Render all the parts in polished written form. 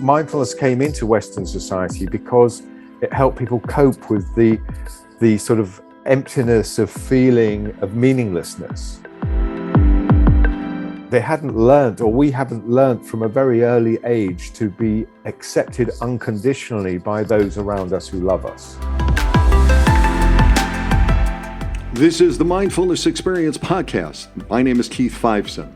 mindfulness came into Western society because it helped people cope with the sort of emptiness of feeling of meaninglessness. They hadn't learned, or we haven't learned from a very early age, to be accepted unconditionally by those around us who love us. This is the Mindfulness Experience podcast. My name is Keith Fiveson.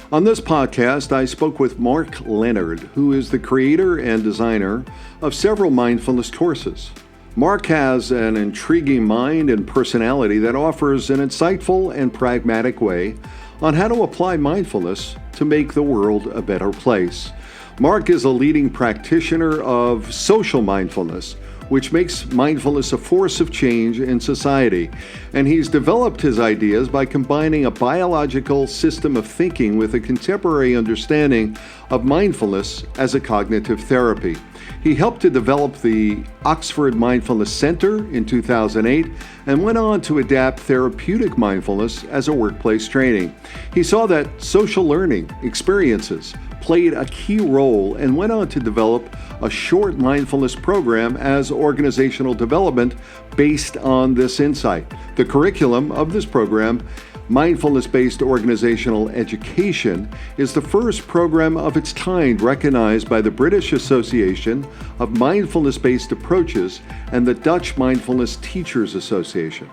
On this podcast, I spoke with Mark Leonard, who is the creator and designer of several mindfulness courses. Mark has an intriguing mind and personality that offers an insightful and pragmatic way on how to apply mindfulness to make the world a better place. Mark is a leading practitioner of social mindfulness, which makes mindfulness a force of change in society. And he's developed his ideas by combining a biological system of thinking with a contemporary understanding of mindfulness as a cognitive therapy. He helped to develop the Oxford Mindfulness Center in 2008 and went on to adapt therapeutic mindfulness as a workplace training. He saw that social learning experiences played a key role and went on to develop a short mindfulness program as organizational development based on this insight. The curriculum of this program, Mindfulness-Based Organizational Education, is the first program of its kind recognized by the British Association of Mindfulness-Based Approaches and the Dutch Mindfulness Teachers Association.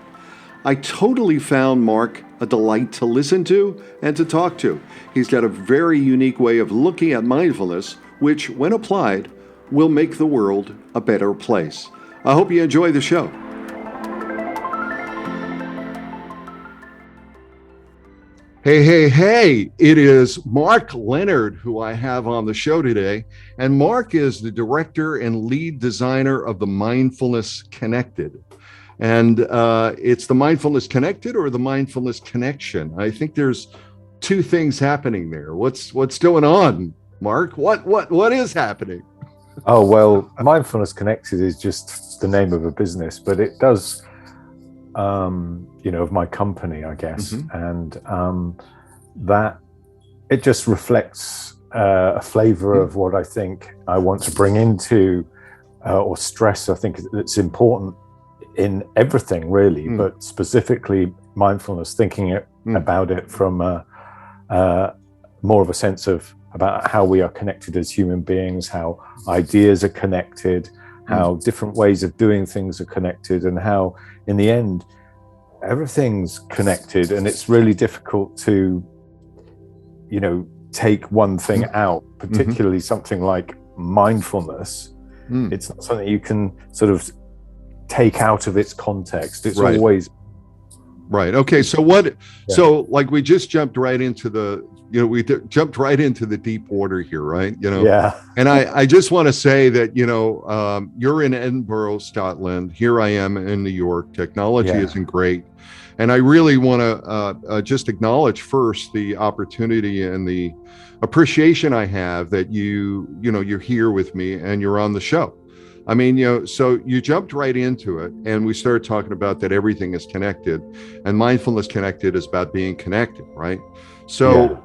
I totally found Mark a delight to listen to and to talk to. He's got a very unique way of looking at mindfulness, which, when applied, will make the world a better place. I hope you enjoy the show. Hey, it is Mark Leonard who I have on the show today. And Mark is the director and lead designer of the Mindfulness Connected. And it's the Mindfulness Connected or the Mindfulness Connection. I think there's two things happening there. What's going on, Mark? What is happening? Oh, well, Mindfulness Connected is just the name of a business, but it does, of my company, I guess. Mm-hmm. And that it just reflects a flavor of what I think I want to bring into or stress. I think it's important in everything, really, but specifically mindfulness, thinking about it from more of a sense of about how we are connected as human beings, how ideas are connected, how different ways of doing things are connected, and how, in the end, everything's connected. And it's really difficult to, take one thing out, particularly something like mindfulness. It's not something you can sort of take out of its context. It's right. Always right. Okay. So so like we just jumped right into the, jumped right into the deep water here, right? Yeah. And I just want to say that, you're in Edinburgh, Scotland. Here I am in New York. Technology isn't great. And I really want to just acknowledge first the opportunity and the appreciation I have that you're here with me and you're on the show. I mean, so you jumped right into it and we started talking about that everything is connected, and Mindfulness Connected is about being connected, right? So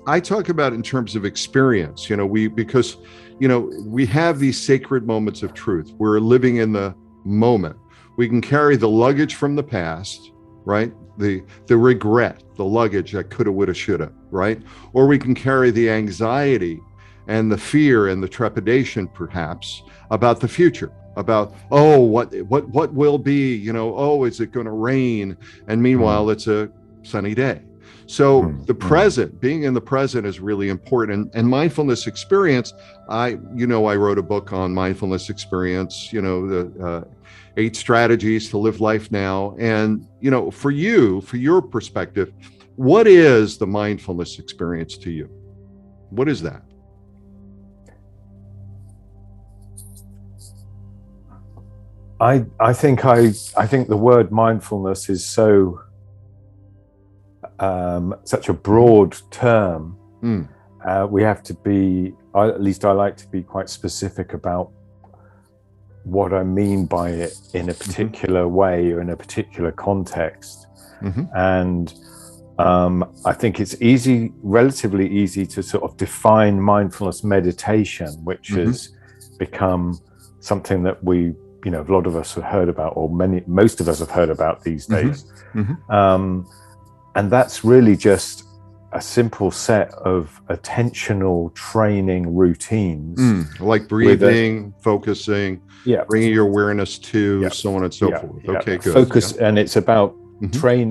I talk about in terms of experience, because we have these sacred moments of truth. We're living in the moment. We can carry the luggage from the past, right? The regret, the luggage that coulda, woulda, shoulda, right? Or we can carry the anxiety and the fear and the trepidation, perhaps, about the future, about, what will be, is it going to rain? And meanwhile, it's a sunny day. So the present, being in the present is really important. And mindfulness experience, I wrote a book on mindfulness experience, the 8 strategies to live life now. And, for your perspective, what is the mindfulness experience to you? What is that? I think the word mindfulness is so such a broad term. We have to be, at least I like to be quite specific about what I mean by it in a particular way or in a particular context. And I think it's relatively easy to sort of define mindfulness meditation, which has become something that a lot of us have heard about, or most of us have heard about these days. And that's really just a simple set of attentional training routines. Like breathing, focusing, bringing your awareness to, so on and so forth. Okay, good. Focus, and it's about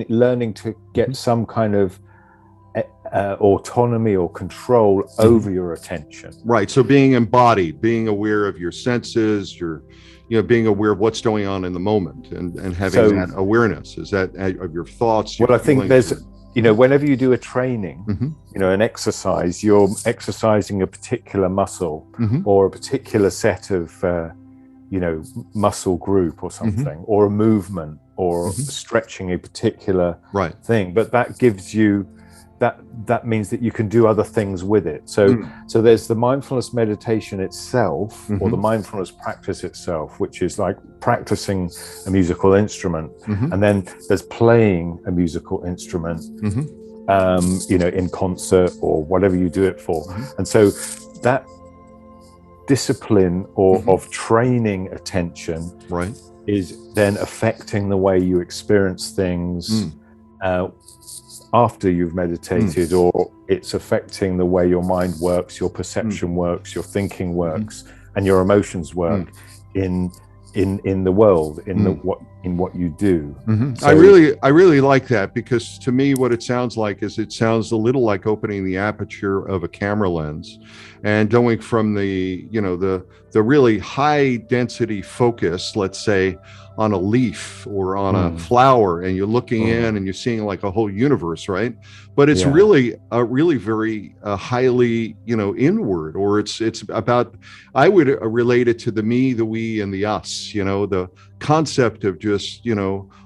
learning to get some kind of autonomy or control over your attention. Right. So being embodied, being aware of your senses, being aware of what's going on in the moment, and having that awareness. Is that of your thoughts? Well, I think there's, whenever you do a training, an exercise, you're exercising a particular muscle or a particular set of, muscle group or something, or a movement, or stretching a particular thing. But that gives you, that means that you can do other things with it. So there's the mindfulness meditation itself, or the mindfulness practice itself, which is like practicing a musical instrument. And then there's playing a musical instrument, in concert or whatever you do it for. And so that discipline of training attention is then affecting the way you experience things after you've meditated, or it's affecting the way your mind works, your perception works, your thinking works, and your emotions work in the world, in what you do. So, I really like that, because to me what it sounds like is, it sounds a little like opening the aperture of a camera lens and going from the really high density focus, let's say, on a leaf or on a flower, and you're looking in and you're seeing like a whole universe, right? But it's really very highly, inward, or it's about, I would relate it to the me, the we, and the us, the concept of just,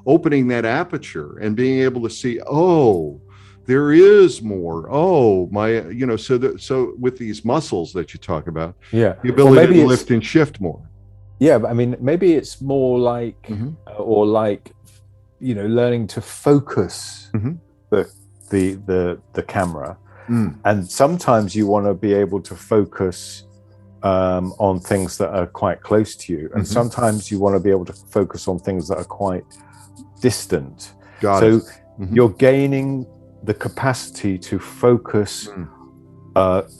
opening that aperture and being able to see, oh, there is more. Oh, my, so with these muscles that you talk about, the ability to lift and shift more. Yeah, but I mean, maybe it's more like, learning to focus the camera, and sometimes you want to be able to focus on things that are quite close to you, and sometimes you want to be able to focus on things that are quite distant. You're gaining the capacity to focus,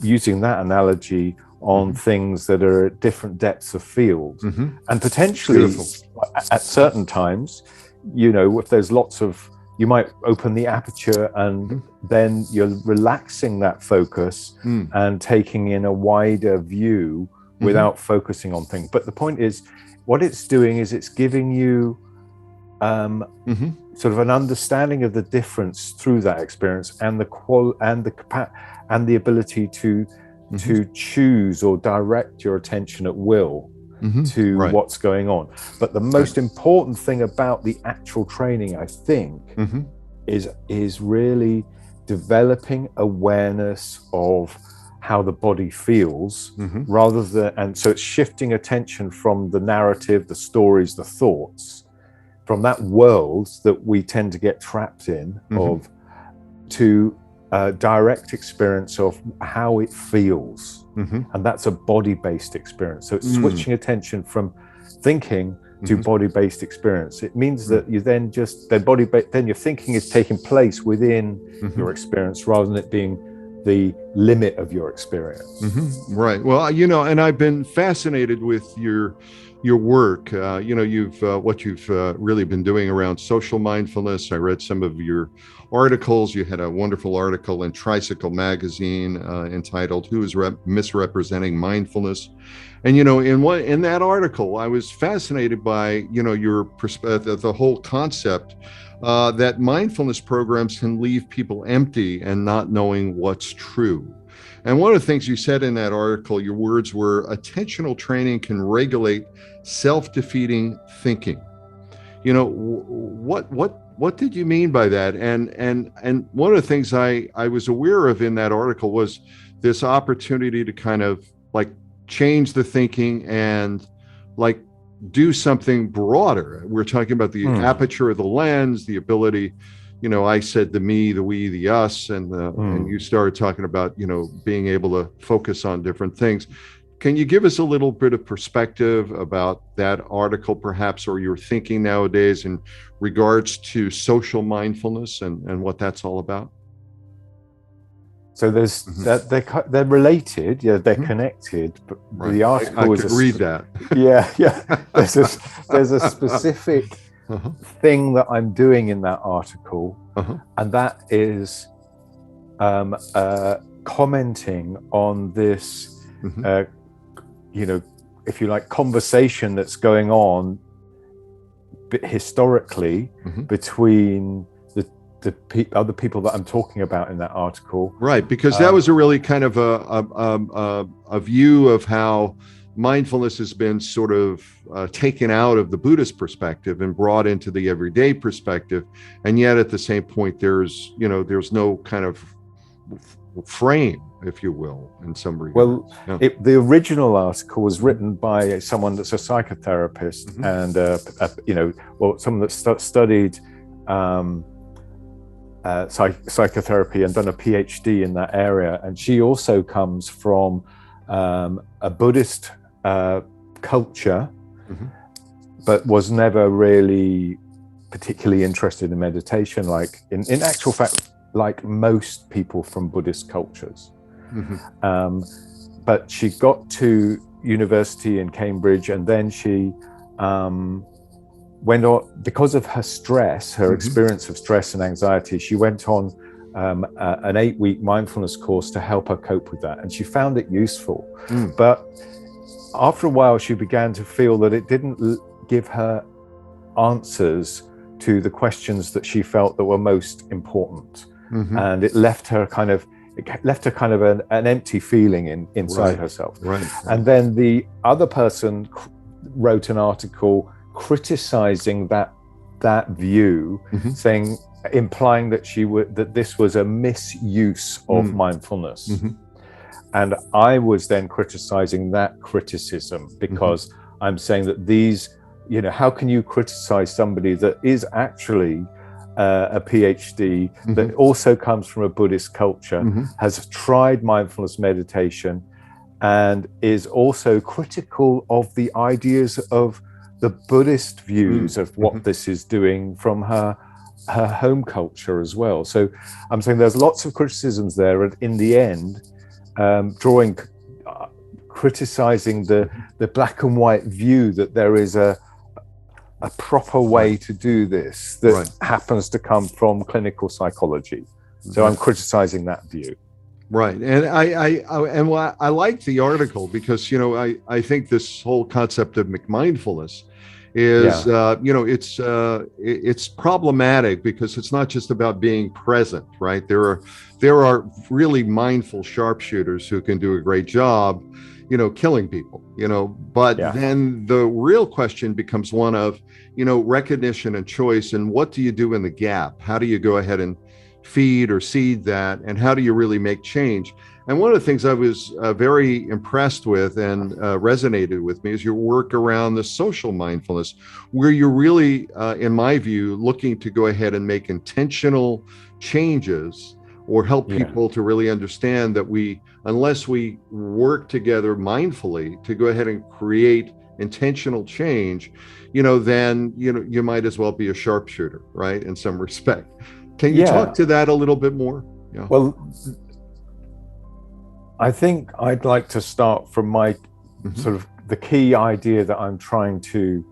using that analogy, on things that are at different depths of field, and potentially at certain times, if there's lots of, you might open the aperture and then you're relaxing that focus and taking in a wider view without focusing on things. But the point is, what it's doing is it's giving you sort of an understanding of the difference through that experience, and the ability to choose or direct your attention at will to what's going on. But the most important thing about the actual training, I think, is really developing awareness of how the body feels, rather than, and so it's shifting attention from the narrative, the stories, the thoughts, from that world that we tend to get trapped in, to direct experience of how it feels, and that's a body-based experience. So it's switching attention from thinking to body-based experience. It means that you then then your thinking is taking place within your experience, rather than it being the limit of your experience. Right. Well, and I've been fascinated with your work. You've what you've really been doing around social mindfulness. I read some of your articles. You had a wonderful article in Tricycle magazine entitled "Who is Misrepresenting Mindfulness?" And in that article, I was fascinated by your perspective, the whole concept that mindfulness programs can leave people empty and not knowing what's true. And one of the things you said in that article, your words were, attentional training can regulate self-defeating thinking. What did you mean by that? And one of the things I was aware of in that article was this opportunity to kind of like change the thinking and like do something broader. We're talking about the aperture of the lens, the ability I said the me, the we, the us, and you started talking about, being able to focus on different things. Can you give us a little bit of perspective about that article, perhaps, or your thinking nowadays in regards to social mindfulness and what that's all about? So there's that they're related, they're connected. But right. The article I could read that. There's a specific thing that I'm doing in that article, and that is commenting on this, if you like, conversation that's going on historically between the other people that I'm talking about in that article. Right, because that was a really kind of a view of how mindfulness has been sort of taken out of the Buddhist perspective and brought into the everyday perspective, and yet at the same point there's no kind of frame, if you will, in some regards. Well, the original article was written by someone that's a psychotherapist and someone that studied psychotherapy and done a PhD in that area, and she also comes from a Buddhist culture, but was never really particularly interested in meditation, like in actual fact, like most people from Buddhist cultures. But she got to university in Cambridge, and then she went on, because of her stress, her experience of stress and anxiety, she went on an 8-week mindfulness course to help her cope with that. And she found it useful. But after a while, she began to feel that it didn't give her answers to the questions that she felt that were most important. And it left her kind of an empty feeling inside herself. And then the other person wrote an article criticizing that view, implying that this was a misuse of mindfulness. And I was then criticizing that criticism, because I'm saying that these, how can you criticize somebody that is actually a PhD, that also comes from a Buddhist culture, has tried mindfulness meditation, and is also critical of the ideas of the Buddhist views of what this is doing from her home culture as well. So I'm saying there's lots of criticisms there, and in the end, criticizing the black and white view that there is a proper way to do this that happens to come from clinical psychology. So I'm criticizing that view. Right, and I like the article because I think this whole concept of mindfulness is it's problematic, because it's not just about being present, right? There are really mindful sharpshooters who can do a great job, killing people, but then the real question becomes one of recognition and choice, and what do you do in the gap? How do you go ahead and feed or seed that, and how do you really make change? And one of the things I was very impressed with and resonated with me is your work around the social mindfulness, where you're really, in my view, looking to go ahead and make intentional changes, or help people to really understand that unless we work together mindfully to go ahead and create intentional change, then you might as well be a sharpshooter, right? In some respect. Can you talk to that a little bit more? Yeah. Well, I think I'd like to start from my sort of the key idea that I'm trying to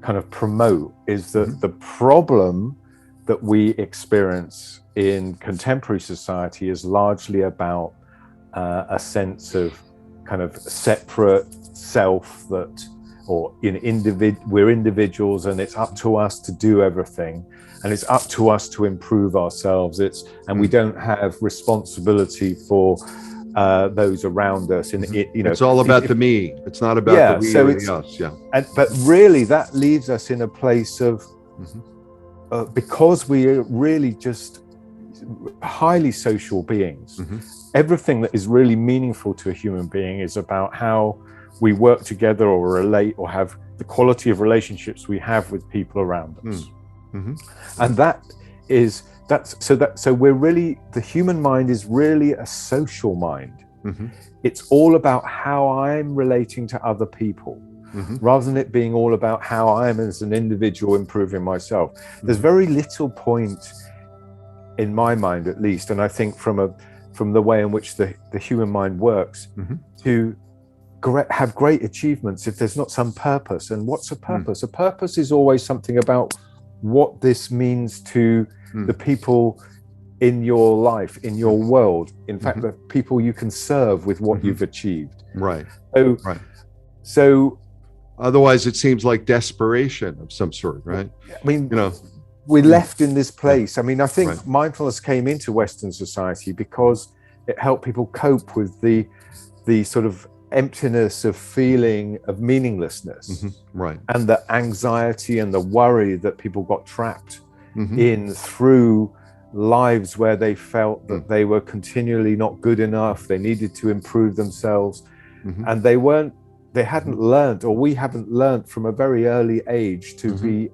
kind of promote is that the problem that we experience in contemporary society is largely about a sense of kind of separate self, that, or we're individuals, and it's up to us to do everything, and it's up to us to improve ourselves. And we don't have responsibility for those around us. It's all about the me. It's not about the we or the us. But really, that leaves us in a place of because we are really just highly social beings. Everything that is really meaningful to a human being is about how we work together or relate, or have the quality of relationships we have with people around us. And that is so we're really, the human mind is really a social mind. Mm-hmm. It's all about how I'm relating to other people, rather than it being all about how I am as an individual improving myself. There's very little point, in my mind at least, and I think from the way in which the human mind works, to have great achievements if there's not some purpose. And what's a purpose? A purpose is always something about what this means to the people in your life, in your world, in fact, the people you can serve with what you've achieved. Right. So otherwise it seems like desperation of some sort, right? I mean, we're left in this place. I mean, I think mindfulness came into Western society because it helped people cope with the sort of emptiness of feeling of meaninglessness, and the anxiety and the worry that people got trapped in through lives where they felt that they were continually not good enough, they needed to improve themselves, and they hadn't learned, or we haven't learned from a very early age, to be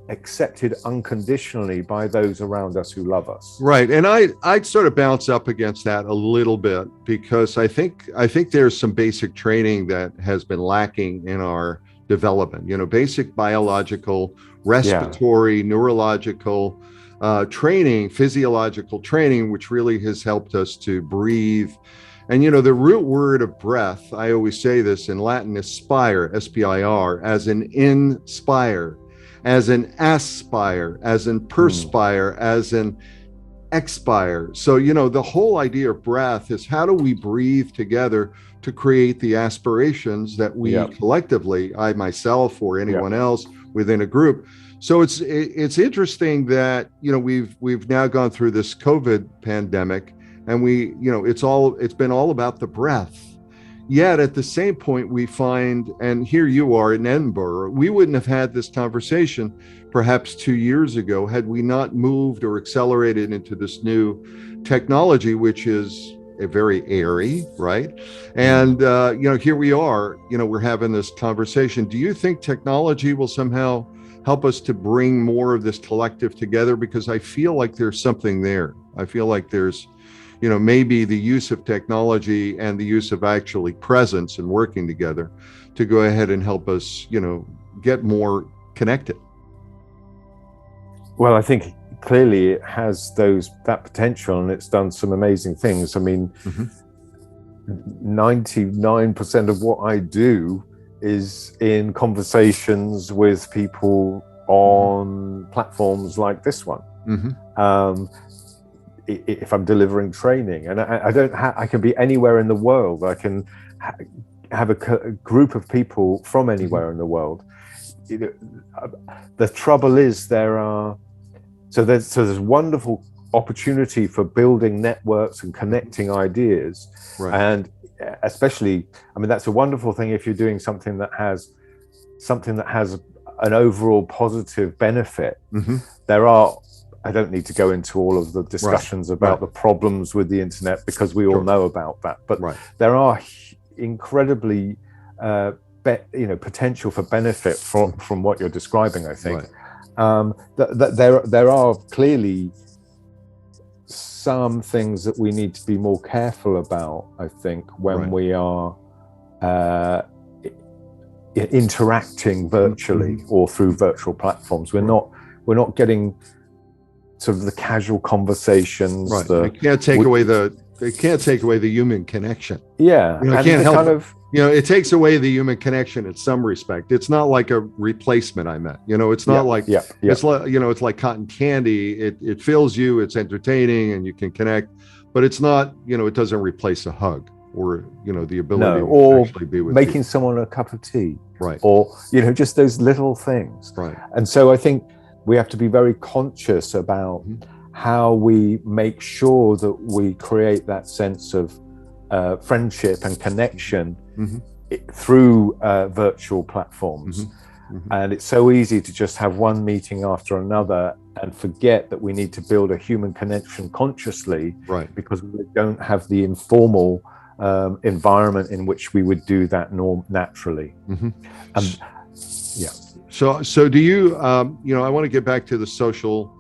accepted unconditionally by those around us who love us. Right. And I'd sort of bounce up against that a little bit, because I think there's some basic training that has been lacking in our development, basic biological, respiratory, neurological training, physiological training, which really has helped us to breathe. And, the root word of breath, I always say this in Latin, is spire, S-P-I-R, as in inspire, as in aspire, as in perspire, as in expire. So, the whole idea of breath is, how do we breathe together to create the aspirations that we collectively, I myself or anyone else within a group. So it's interesting that, we've now gone through this COVID pandemic, and it's been all about the breath. Yet at the same point, we find, and here you are in Edinburgh, we wouldn't have had this conversation perhaps 2 years ago had we not moved or accelerated into this new technology, which is a very airy, right? And, here we are, we're having this conversation. Do you think technology will somehow help us to bring more of this collective together? Because I feel like there's something there. I feel like there's, maybe the use of technology and the use of actually presence and working together to go ahead and help us, get more connected. Well, I think clearly it has that potential, and it's done some amazing things. I mean, 99% of what I do is in conversations with people on platforms like this one. If I'm delivering training, and I can be anywhere in the world. I can have a group of people from anywhere in the world. The trouble is there's wonderful opportunity for building networks and connecting ideas, and especially, I mean, that's a wonderful thing if you're doing something that has an overall positive benefit. I don't need to go into all of the discussions about the problems with the internet, because we all know about that. But there are incredibly, potential for benefit from what you're describing. I think there are clearly some things that we need to be more careful about, I think, when we are interacting virtually or through virtual platforms. We're not getting sort of the casual conversations. They can't take away the human connection. I can't help it takes away the human connection in some respect. It's not like a replacement, I meant. It's not it's like, it's like cotton candy. It fills you, it's entertaining, and you can connect, but it's not, it doesn't replace a hug or, the ability to actually be with making people. Someone a cup of tea. Or, just those little things. And so I think we have to be very conscious about how we make sure that we create that sense of friendship and connection through virtual platforms. And it's so easy to just have one meeting after another and forget that we need to build a human connection consciously, because we don't have the informal environment in which we would do that naturally. So do you, I want to get back to the social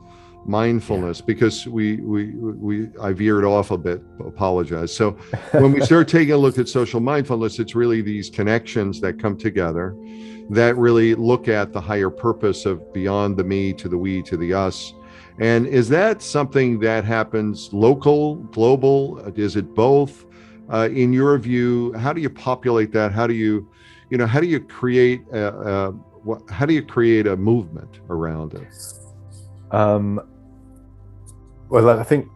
mindfulness, because I veered off a bit, apologize. So when we start taking a look at social mindfulness, it's really these connections that come together that really look at the higher purpose of beyond the me to the we to the us. And is that something that happens local, global? Is it both? In your view, how do you populate that? How do you create a movement around it? Well, I think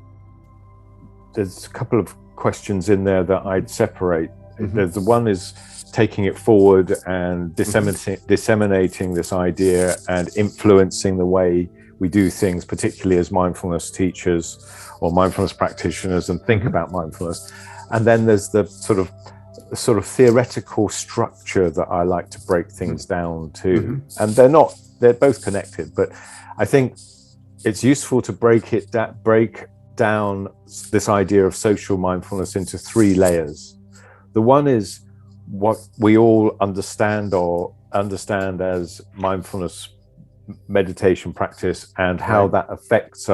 there's a couple of questions in there that I'd separate. There's the one is taking it forward and disseminating this idea and influencing the way we do things, particularly as mindfulness teachers or mindfulness practitioners, and think about mindfulness. And then there's the sort of theoretical structure that I like to break things down to. And they're both connected, but I think it's useful to break down this idea of social mindfulness into three layers. The one is what we all understand as mindfulness meditation practice, and how that affects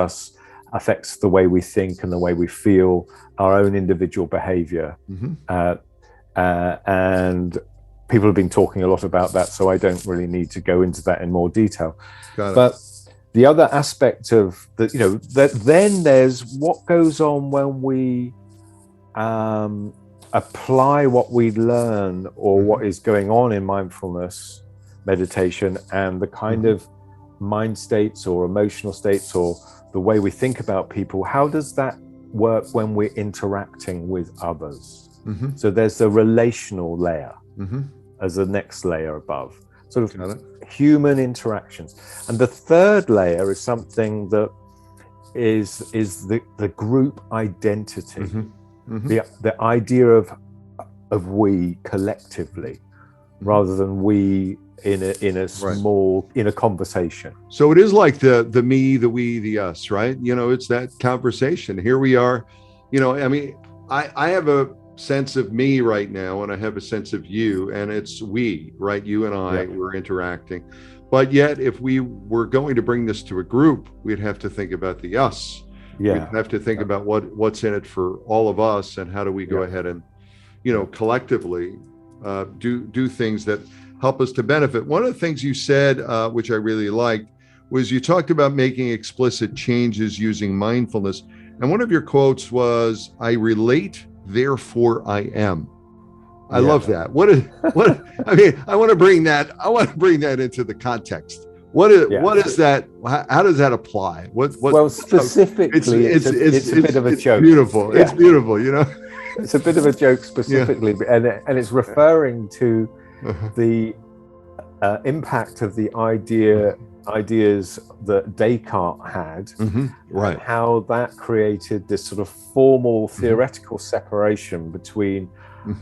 the way we think and the way we feel, our own individual behavior. And people have been talking a lot about that, so I don't really need to go into that in more detail. But the other aspect of then there's what goes on when we apply what we learn or what is going on in mindfulness meditation, and the kind of mind states or emotional states or the way we think about people. How does that work when we're interacting with others? So there's the relational layer as the next layer above, sort of human interactions. And the third layer is something that is the group identity, the idea of we collectively, rather than we in a small in a conversation. So it is like the me, the we, the us, right? It's that conversation. Here we are. I have a sense of me right now, and I have a sense of you, and it's we, right? You and I, we're interacting. But yet, if we were going to bring this to a group, we'd have to think about the us. We'd have to think about what's in it for all of us, and how do we go ahead and, collectively do things that help us to benefit. One of the things you said, which I really liked, was you talked about making explicit changes using mindfulness. And one of your quotes was, "I relate, therefore I am." I love that. I want to bring that into the context. What is that? How does that apply? Well, specifically, it's a bit of a joke. Beautiful. It's beautiful, It's a bit of a joke specifically, and it's referring to the impact of the ideas that Descartes had, and how that created this sort of formal theoretical separation between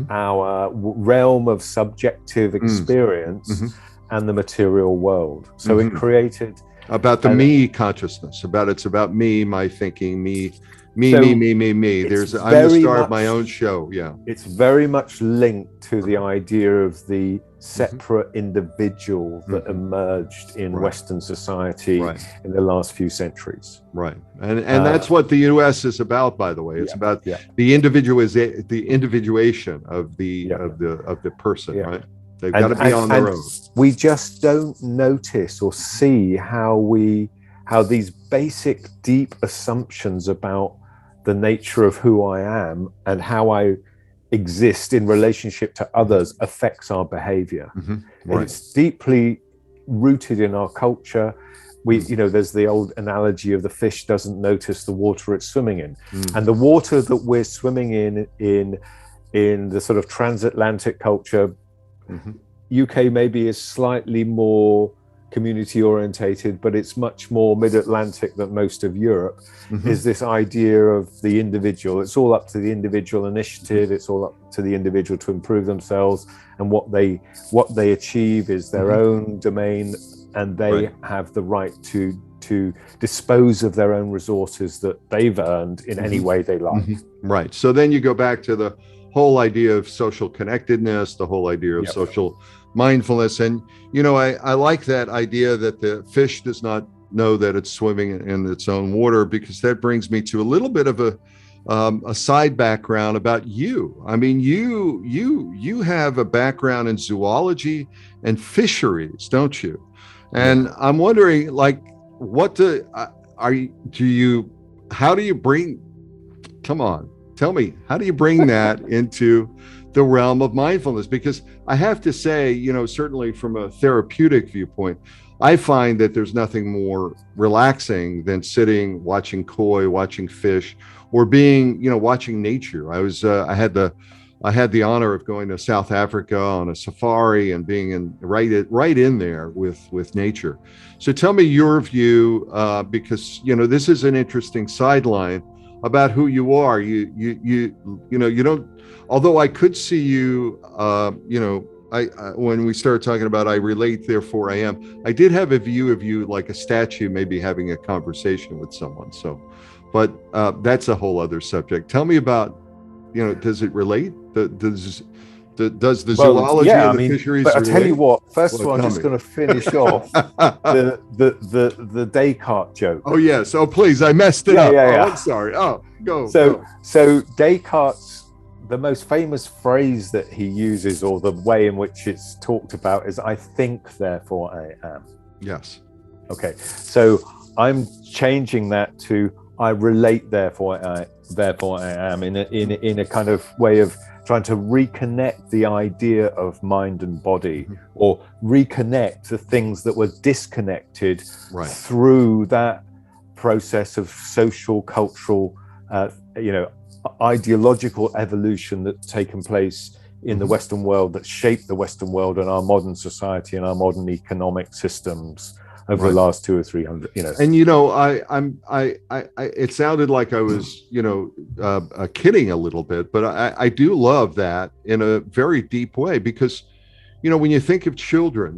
our realm of subjective experience and the material world. So it created about the me consciousness, it's about me, my thinking, me. I'm the star of my own show. It's very much linked to the idea of the separate individual that emerged in Western society in the last few centuries. Right. And that's what the US is about, by the way. It's about the individuation of the person, right? They've got to be on their own. We just don't notice or see how these basic, deep assumptions about the nature of who I am and how I exist in relationship to others affects our behavior. It's deeply rooted in our culture. There's the old analogy of the fish doesn't notice the water it's swimming in, and the water that we're swimming in the sort of transatlantic culture. UK maybe is slightly more community orientated, but it's much more mid-Atlantic than most of Europe. Is this idea of the individual. It's all up to the individual initiative. It's all up to the individual to improve themselves, and what they achieve is their own domain, and they have the right to dispose of their own resources that they've earned in any way they like. Right. So then you go back to the whole idea of social connectedness, the whole idea of social mindfulness. And, I like that idea that the fish does not know that it's swimming in its own water, because that brings me to a little bit of a side background about you. I mean, you have a background in zoology and fisheries, don't you? And I'm wondering, like, how do you bring, come on, tell me, how do you bring that into the realm of mindfulness? Because I have to say, certainly from a therapeutic viewpoint, I find that there's nothing more relaxing than sitting, watching koi, watching fish, or being, watching nature. I had the honor of going to South Africa on a safari and being right in there with nature. So tell me your view, because this is an interesting sideline about who you are. You don't. Although I could see you, when we started talking about I relate, therefore I am, I did have a view of you like a statue, maybe having a conversation with someone. So, but that's a whole other subject. Tell me about, does it relate? Does the zoology and the fisheries but relate? I tell you what, first of all, I'm just going to finish off the Descartes joke. Oh, yes. Oh, please. I messed it up. Oh, I'm sorry. Oh, go. So Descartes, the most famous phrase that he uses, or the way in which it's talked about, is "I think, therefore I am." Yes. Okay. So I'm changing that to "I relate, therefore I am," in a kind of way of trying to reconnect the idea of mind and body, or reconnect the things that were disconnected through that process of social, cultural, ideological evolution that's taken place in the Western world, that shaped the Western world and our modern society and our modern economic systems over the last 200 or 300. And it sounded like I was kidding a little bit, but I do love that in a very deep way, because when you think of children,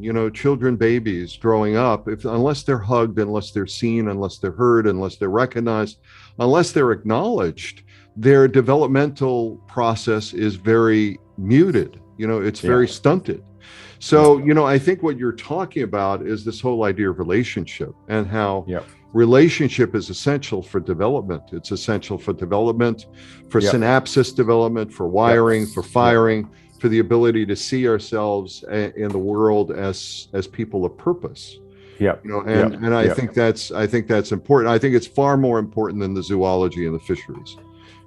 babies growing up, unless they're hugged, unless they're seen, unless they're heard, unless they're recognized, unless they're acknowledged, their developmental process is very muted. It's very stunted. So, I think what you're talking about is this whole idea of relationship, and how relationship is essential for development. It's essential for development, for synapses development, for wiring, for firing, for the ability to see ourselves in the world as people of purpose. I think that's important. I think it's far more important than the zoology and the fisheries.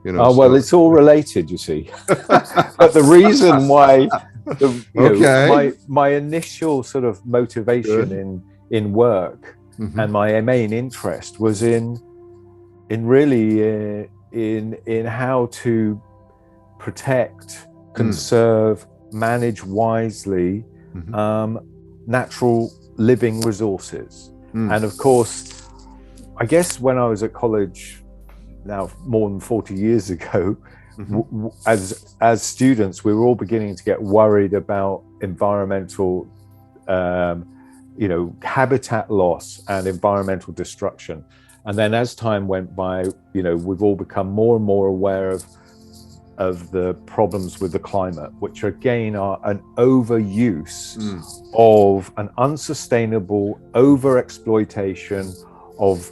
It's all related, you see. But the reason why, my initial sort of motivation in work and my main interest was in how to protect, conserve, manage wisely natural living resources. And of course, I guess when I was at college, now more than 40 years ago, as students, we were all beginning to get worried about environmental, habitat loss and environmental destruction. And then as time went by, we've all become more and more aware of the problems with the climate, which again are an overuse of an unsustainable overexploitation of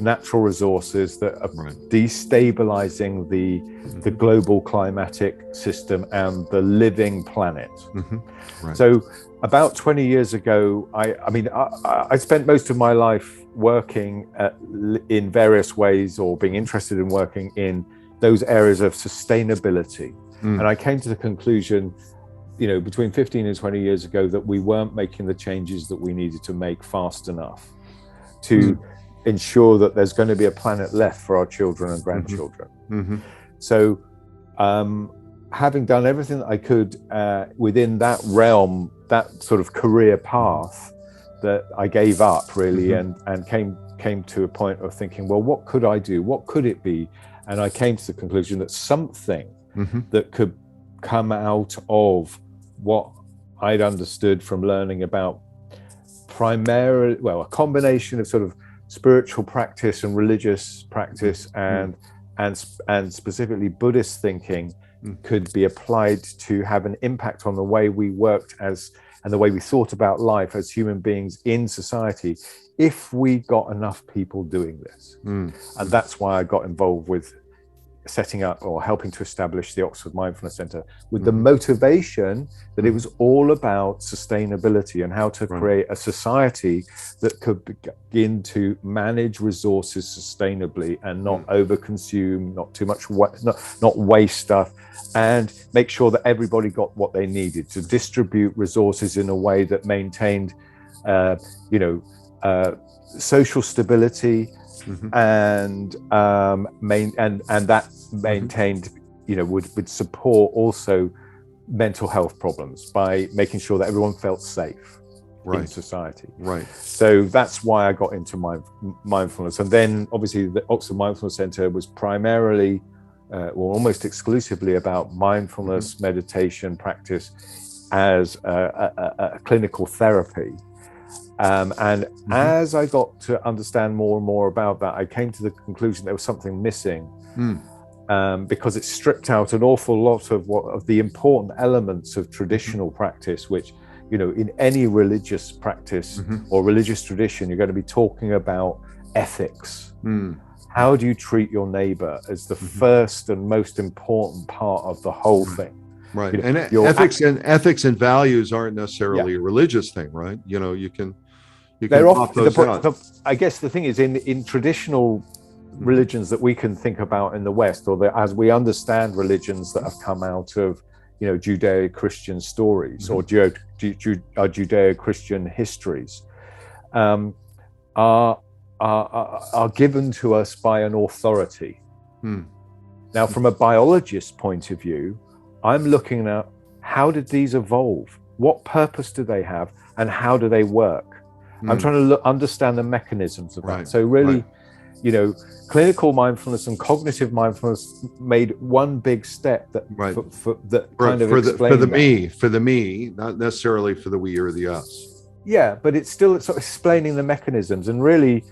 natural resources that are destabilizing the global climatic system and the living planet. So about 20 years ago, I spent most of my life working in various ways, or being interested in working in those areas of sustainability. And I came to the conclusion, between 15 and 20 years ago, that we weren't making the changes that we needed to make fast enough to ensure that there's going to be a planet left for our children and grandchildren. So having done everything that I could within that realm, that sort of career path, that I gave up really, and came to a point of thinking, well, what could I do? What could it be? And I came to the conclusion that something that could come out of what I'd understood from learning about primarily, a combination of sort of spiritual practice and religious practice and specifically Buddhist thinking could be applied to have an impact on the way we worked as and the way we thought about life as human beings in society, if we got enough people doing this. And that's why I got involved with setting up or helping to establish the Oxford Mindfulness Centre, with the motivation that it was all about sustainability and how to create a society that could begin to manage resources sustainably and not overconsume, not too much, not waste stuff, and make sure that everybody got what they needed, to distribute resources in a way that maintained, social stability, and that maintained, would support also mental health problems by making sure that everyone felt safe in society. So that's why I got into mindfulness. And then obviously the Oxford Mindfulness Centre was primarily, almost exclusively about mindfulness, meditation practice as a clinical therapy. And as I got to understand more and more about that, I came to the conclusion there was something missing, because it stripped out an awful lot of the important elements of traditional practice, which, in any religious practice or religious tradition, you're going to be talking about ethics. How do you treat your neighbor as the first and most important part of the whole thing? Right. And ethics and values aren't necessarily a religious thing, right? You can pop those out. I guess the thing is, in traditional religions that we can think about in the West, or as we understand religions that have come out of, Judeo-Christian stories or Judeo-Christian histories, are given to us by an authority. Now, from a biologist's point of view, I'm looking at how did these evolve? What purpose do they have, and how do they work? I'm trying to understand the mechanisms of that. So really, clinical mindfulness and cognitive mindfulness made one big step that for the me, not necessarily for the we or the us. Yeah, but it's still sort of explaining the mechanisms. And really,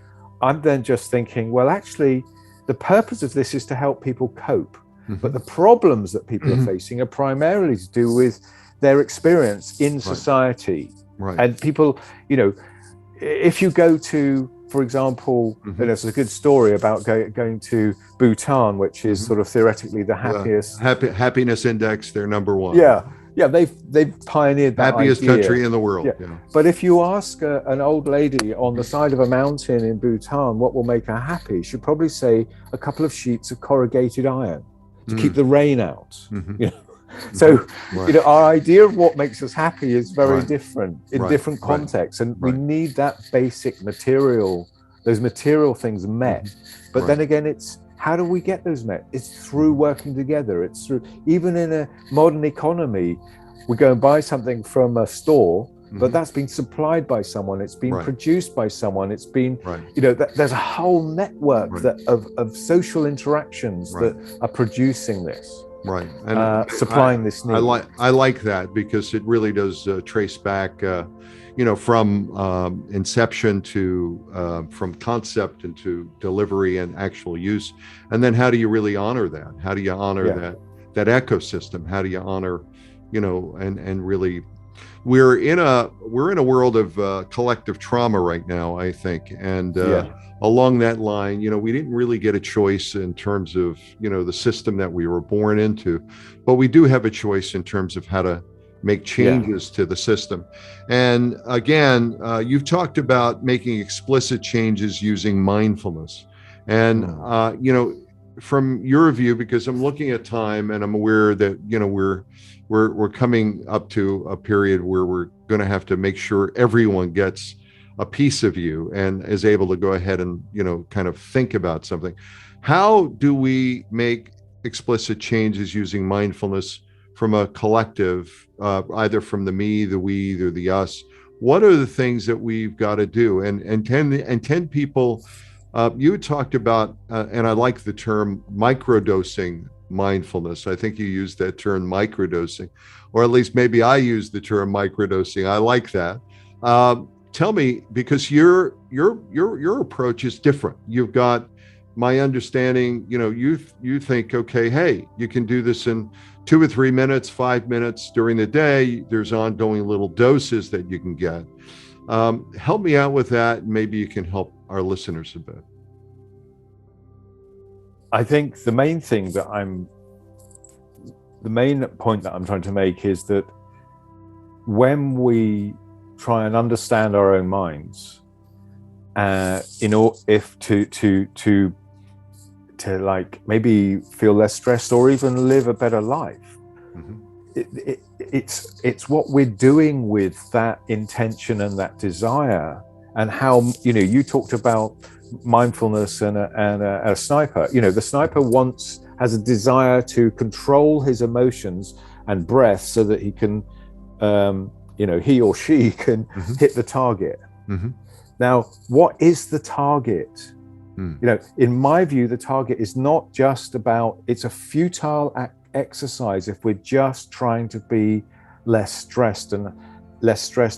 I'm then just thinking, well, actually, the purpose of this is to help people cope. But the problems that people are facing are primarily to do with their experience in society. And people, if you go to, for example, there's a good story about going to Bhutan, which is sort of theoretically the happiest. Happiness index, they're number one. Yeah, they've pioneered that happiest idea. Country in the world. But if you ask an old lady on the side of a mountain in Bhutan what will make her happy, she'd probably say a couple of sheets of corrugated iron to keep the rain out. So, our idea of what makes us happy is very different in different contexts, and we need that basic those material things met. But then again, it's how do we get those met? It's through working together. It's through, even in a modern economy, we go and buy something from a store, but that's been supplied by someone. It's been produced by someone. It's been, there's a whole network of social interactions that are producing this. And supplying this need. I like that, because it really does trace back, from inception to from concept into delivery and actual use. And then how do you really honor that? How do you honor that ecosystem? How do you honor, and really, we're in a world of collective trauma right now, I think, and along that line, we didn't really get a choice in terms of, the system that we were born into, but we do have a choice in terms of how to make changes to the system. And again, you've talked about making explicit changes using mindfulness. And, from your view, because I'm looking at time and I'm aware that, we're coming up to a period where we're going to have to make sure everyone gets a piece of you and is able to go ahead and, kind of think about something. How do we make explicit changes using mindfulness from a collective, either from the me, the we, or the us? What are the things that we've got to do? And can people, you talked about, and I like the term microdosing mindfulness. I think you used that term microdosing, or at least maybe I used the term microdosing. I like that. Tell me, because your approach is different. You've got my understanding, you think, okay, hey, you can do this in 2 or 3 minutes, 5 minutes during the day. There's ongoing little doses that you can get. Help me out with that, and maybe you can help our listeners a bit. I think the main point that I'm trying to make is that when we try and understand our own minds, to like maybe feel less stressed or even live a better life, it's what we're doing with that intention and that desire, and how you talked about mindfulness and a sniper. The sniper has a desire to control his emotions and breath so that he can he or she can hit the target. Now, what is the target? In my view, the target is not just about, it's a futile exercise if we're just trying to be less stressed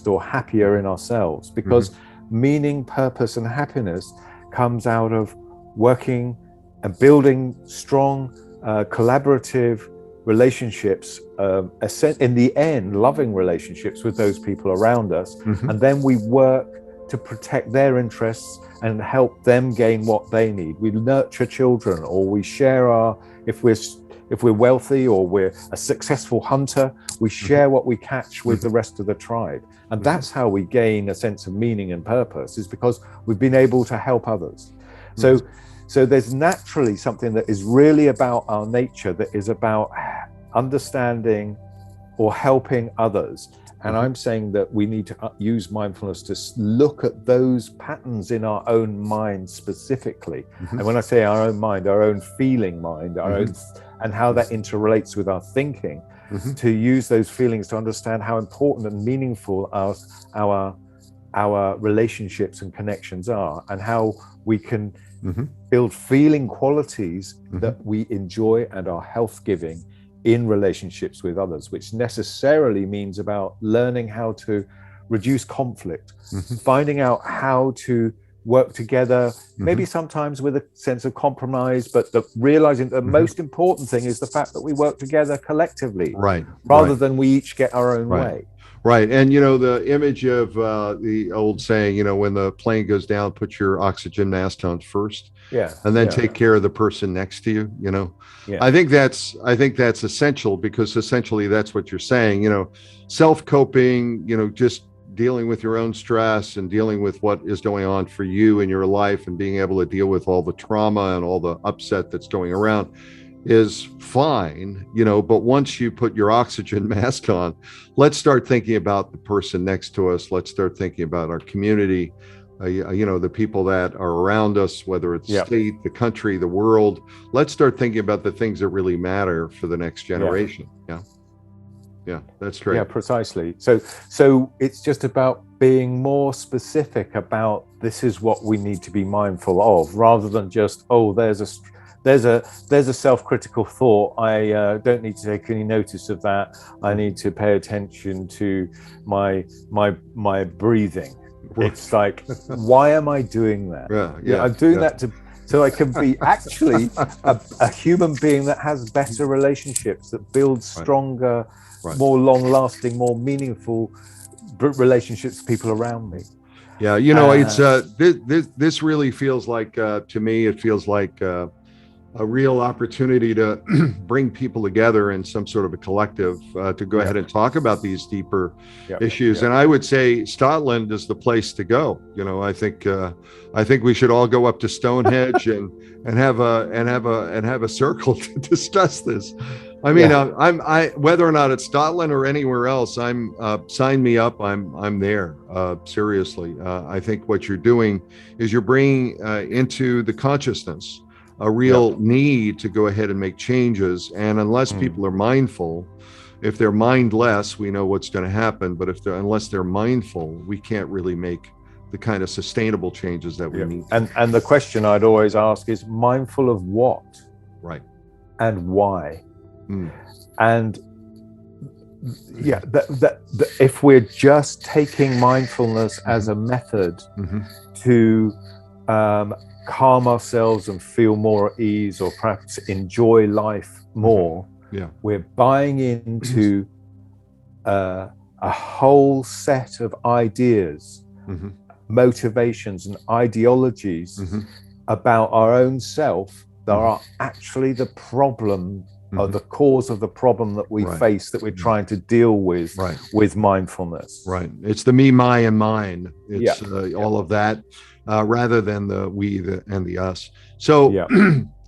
or happier in ourselves, because meaning, purpose, and happiness comes out of working and building strong, collaborative relationships, in the end, loving relationships with those people around us. And then we work to protect their interests and help them gain what they need. We nurture children, or we share if we're wealthy or we're a successful hunter, we share what we catch with the rest of the tribe. And that's how we gain a sense of meaning and purpose, is because we've been able to help others. So there's naturally something that is really about our nature, that is about understanding or helping others. And I'm saying that we need to use mindfulness to look at those patterns in our own mind specifically. And when I say our own mind, our own feeling mind, our own, and how that interrelates with our thinking, to use those feelings to understand how important and meaningful our relationships and connections are, and how we can build feeling qualities that we enjoy and are health-giving in relationships with others, which necessarily means about learning how to reduce conflict, finding out how to work together, maybe sometimes with a sense of compromise, but realizing the most important thing is the fact that we work together collectively, rather than we each get our own way. Right. And, the image of the old saying, when the plane goes down, put your oxygen mask on first. And then take care of the person next to you, I think that's essential, because essentially that's what you're saying, self-coping, just dealing with your own stress and dealing with what is going on for you in your life, and being able to deal with all the trauma and all the upset that's going around is fine, but once you put your oxygen mask on, let's start thinking about the person next to us. Let's start thinking about our community, the people that are around us, whether it's state, the country, the world. Let's start thinking about the things that really matter for the next generation. Yeah, that's great. Yeah, precisely. So it's just about being more specific about, this is what we need to be mindful of, rather than just, there's a self-critical thought, I don't need to take any notice of that, I need to pay attention to my breathing. It's like, why am I doing that? I'm doing that so I can be actually a human being that has better relationships, that builds stronger, more long-lasting, more meaningful relationships with people around me. It's this really feels like, to me, it feels like a real opportunity to bring people together in some sort of a collective, to go ahead and talk about these deeper issues. And I would say Scotland is the place to go. I think we should all go up to Stonehenge and have a circle to discuss this. I mean, whether or not it's Scotland or anywhere else, sign me up. I'm there. Seriously, I think what you're doing is you're bringing into the consciousness a real need to go ahead and make changes. And unless people are mindful, if they're mindless, we know what's going to happen. But unless they're mindful, we can't really make the kind of sustainable changes that we need. And the question I'd always ask is, mindful of what? Right. And why? And if we're just taking mindfulness as a method to calm ourselves and feel more at ease, or perhaps enjoy life more, we're buying into a whole set of ideas, motivations and ideologies about our own self that are actually the problem, or the cause of the problem that we face, that we're trying to deal with mindfulness. Right. It's the me, my, and mine. It's all of that, rather than the we, and the us. So,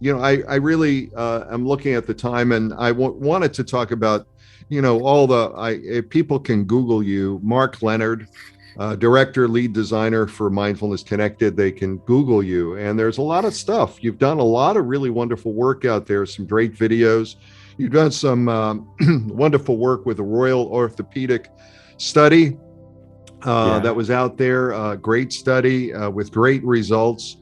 I really am looking at the time, and I wanted to talk about, if people can Google you, Mark Leonard, director, lead designer for Mindfulness Connected. They can Google you, and there's a lot of stuff. You've done a lot of really wonderful work out there, some great videos. You've done some wonderful work with the Royal Orthopedic study that was out there. Great study with great results.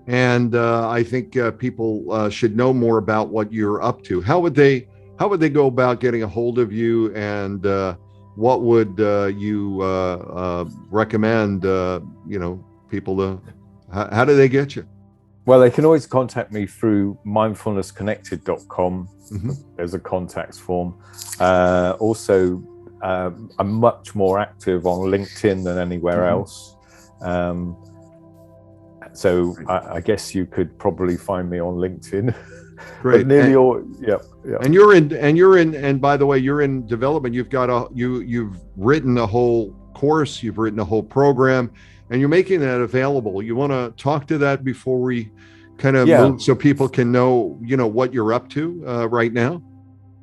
And I think people should know more about what you're up to. How would they go about getting a hold of you, and what would you recommend, people to, how do they get you? Well, they can always contact me through mindfulnessconnected.com. There's a contacts form. Also, I'm much more active on LinkedIn than anywhere else. So I guess you could probably find me on LinkedIn. Great. Nearly all, And by the way, you're in development. You've got you've written a whole course, you've written a whole program, and you're making that available. You want to talk to that before we kind of move, so people can know, what you're up to right now?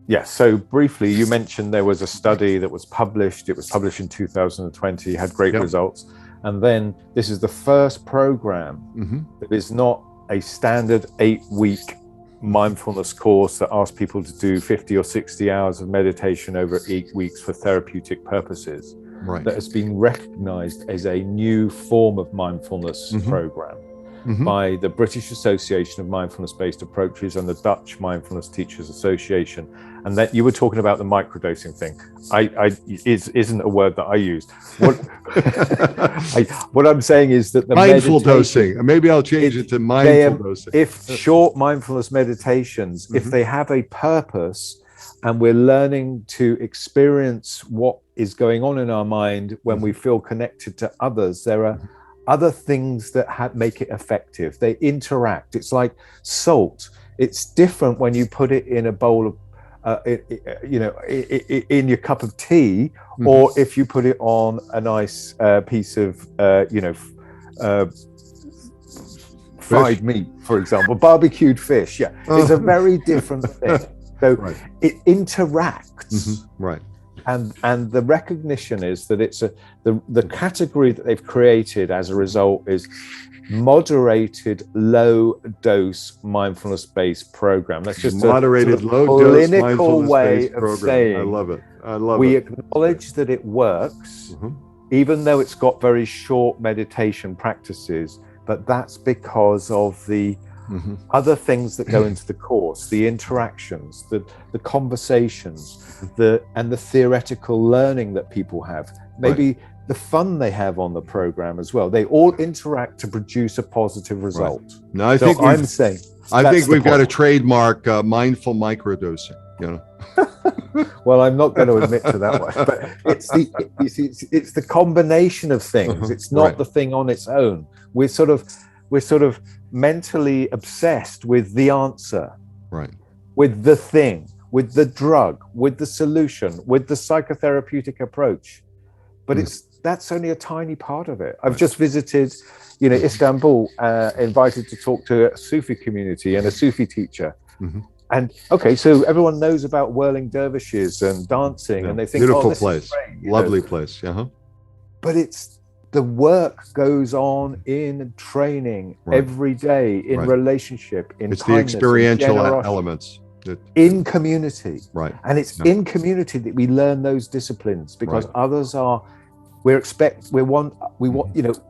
Yes. So briefly, you mentioned there was a study that was published. It was published in 2020, had great results. And then this is the first program that is not a standard 8-week mindfulness course that asks people to do 50 or 60 hours of meditation over 8 weeks for therapeutic purposes. That has been recognized as a new form of mindfulness program by the British Association of Mindfulness-Based Approaches and the Dutch Mindfulness Teachers Association. And that you were talking about the microdosing thing. Isn't a word that I used. What I'm saying is that the mindful dosing. Maybe I'll change it to mindful dosing. If short mindfulness meditations, if they have a purpose, and we're learning to experience what is going on in our mind when we feel connected to others, there are other things that make it effective. They interact. It's like salt. It's different when you put it in a bowl of in your cup of tea, or if you put it on a nice piece of fried meat, for example, barbecued fish. It's a very different thing. So it interacts, and the recognition is that it's the category that they've created as a result is moderated low dose mindfulness-based program. That's just moderated low dose clinical way of saying, I love it. We acknowledge that it works, even though it's got very short meditation practices, but that's because of the other things that go into the course, the interactions, the conversations, and the theoretical learning that people have. Maybe the fun they have on the program as well. They all interact to produce a positive result. No, I think we've got to trademark mindful microdosing. Well, I'm not going to admit to that one, but it's the combination of things. It's not the thing on its own. We're sort of mentally obsessed with the answer, with the thing, with the drug, with the solution, with the psychotherapeutic approach. But that's only a tiny part of it. I've just visited, Istanbul, invited to talk to a Sufi community and a Sufi teacher. And so everyone knows about whirling dervishes and dancing, and they think, beautiful place, lovely place. But the work goes on in training every day, in relationship, in it's kindness, the experiential elements. In community. And it's in community that we learn those disciplines, because others are,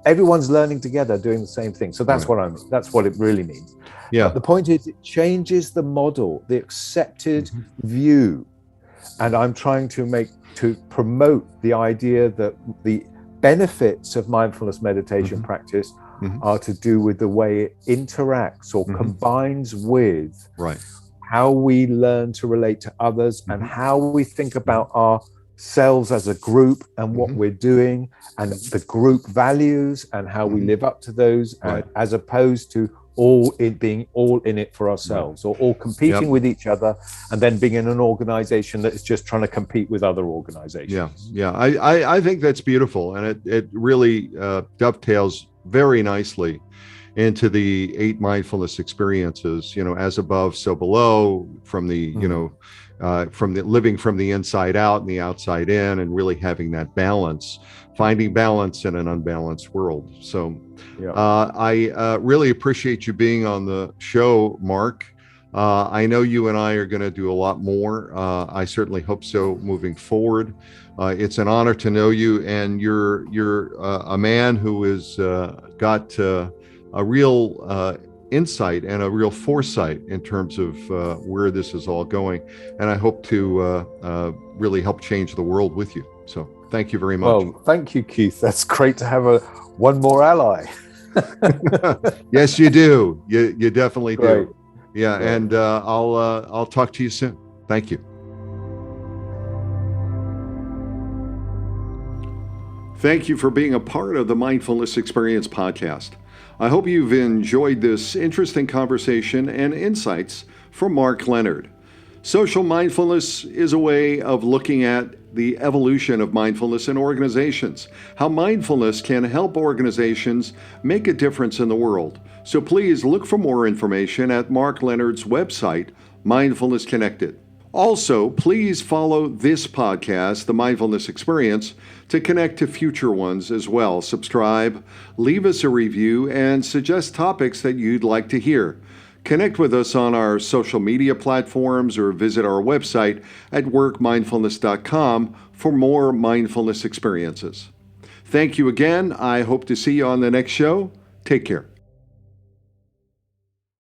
everyone's learning together, doing the same thing. So that's that's what it really means. But the point is, it changes the model, the accepted view. And I'm trying to promote the idea that the benefits of mindfulness meditation practice are to do with the way it interacts or combines with how we learn to relate to others and how we think about ourselves as a group and what we're doing and the group values and how we live up to those, as opposed to being all in it for ourselves or all competing with each other and then being in an organization that is just trying to compete with other organizations. I think that's beautiful, and it really dovetails very nicely into the 8 mindfulness experiences, as above, so below, from the, from the living from the inside out and the outside in, and really having that balance, finding balance in an unbalanced world. So I really appreciate you being on the show, Mark. I know you and I are going to do a lot more. I certainly hope so moving forward. It's an honor to know you, and you're a man who has got a real insight and a real foresight in terms of where this is all going. And I hope to really help change the world with you. So thank you very much. Well, thank you, Keith. That's great to have one more ally. Yes, you do. You definitely Great. do. Yeah. Great. And I'll talk to you soon. Thank you. Thank you for being a part of the Mindfulness Experience podcast. I hope you've enjoyed this interesting conversation and insights from Mark Leonard. Social mindfulness is a way of looking at the evolution of mindfulness in organizations, how mindfulness can help organizations make a difference in the world. So please look for more information at Mark Leonard's website, Mindfulness Connected. Also, please follow this podcast, The Mindfulness Experience, to connect to future ones as well. Subscribe, leave us a review, and suggest topics that you'd like to hear. Connect with us on our social media platforms or visit our website at workmindfulness.com for more mindfulness experiences. Thank you again. I hope to see you on the next show. Take care.